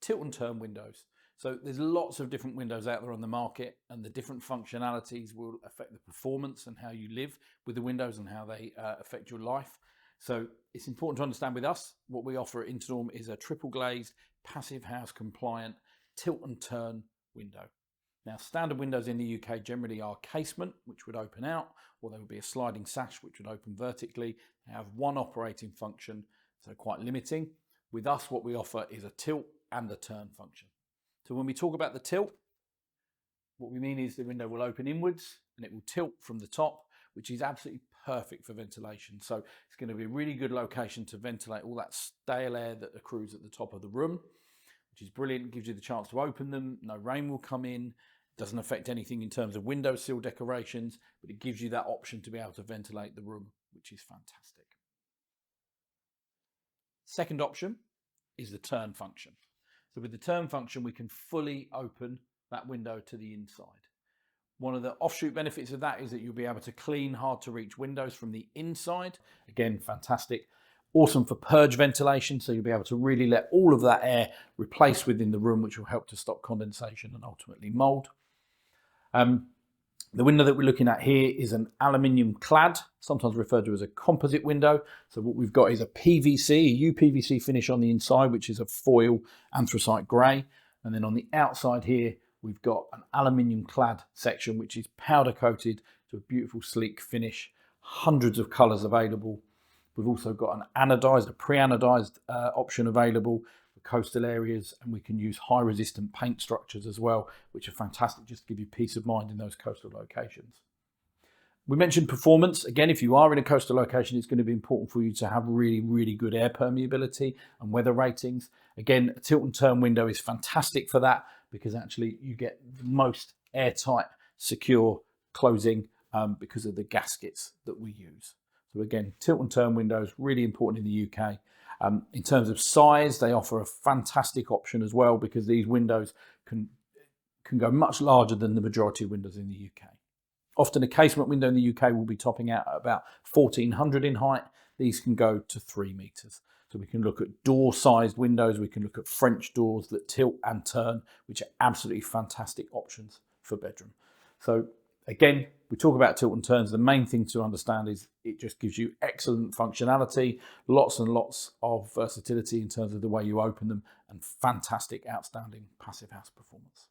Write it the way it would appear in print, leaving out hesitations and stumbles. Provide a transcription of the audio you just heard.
tilt and turn windows. So there's lots of different windows out there on the market, and the different functionalities will affect the performance and how you live with the windows and how they affect your life. So it's important to understand with us, what we offer at Internorm is a triple glazed, Passivhaus compliant, tilt and turn window. Now, standard windows in the UK generally are casement, which would open out, or there would be a sliding sash, which would open vertically. They have one operating function, so quite limiting. With us, what we offer is a tilt and a turn function. So when we talk about the tilt, what we mean is the window will open inwards and it will tilt from the top, which is absolutely perfect for ventilation. So it's going to be a really good location to ventilate all that stale air that accrues at the top of the room, which is brilliant. It gives you the chance to open them. No rain will come in. It doesn't affect anything in terms of windowsill decorations, but it gives you that option to be able to ventilate the room, which is fantastic. Second option is the turn function. So with the turn function, we can fully open that window to the inside. One of the offshoot benefits of that is that you'll be able to clean hard to reach windows from the inside. Again, fantastic. Awesome for purge ventilation, so you'll be able to really let all of that air replace within the room, which will help to stop condensation and ultimately mold. The window that we're looking at here is an aluminium clad, sometimes referred to as a composite window. So what we've got is a PVC, a UPVC finish on the inside, which is a foil anthracite grey. And then on the outside here, we've got an aluminium clad section, which is powder coated to a beautiful sleek finish. Hundreds of colours available. We've also got an anodised, a pre-anodised option available for coastal areas, and we can use high resistant paint structures as well, which are fantastic just to give you peace of mind in those coastal locations. We mentioned performance. Again, if you are in a coastal location, it's going to be important for you to have really, really good air permeability and weather ratings. Again, a tilt and turn window is fantastic for that because actually you get the most airtight, secure closing because of the gaskets that we use. So again, tilt and turn windows, really important in the UK. In terms of size, they offer a fantastic option as well because these windows can go much larger than the majority of windows in the UK. Often a casement window in the UK will be topping out at about 1400 in height. These can go to 3 meters. So we can look at door-sized windows. We can look at French doors that tilt and turn, which are absolutely fantastic options for bedroom. So again, we talk about tilt and turns. The main thing to understand is it just gives you excellent functionality, lots and lots of versatility in terms of the way you open them, and fantastic, outstanding Passivhaus performance.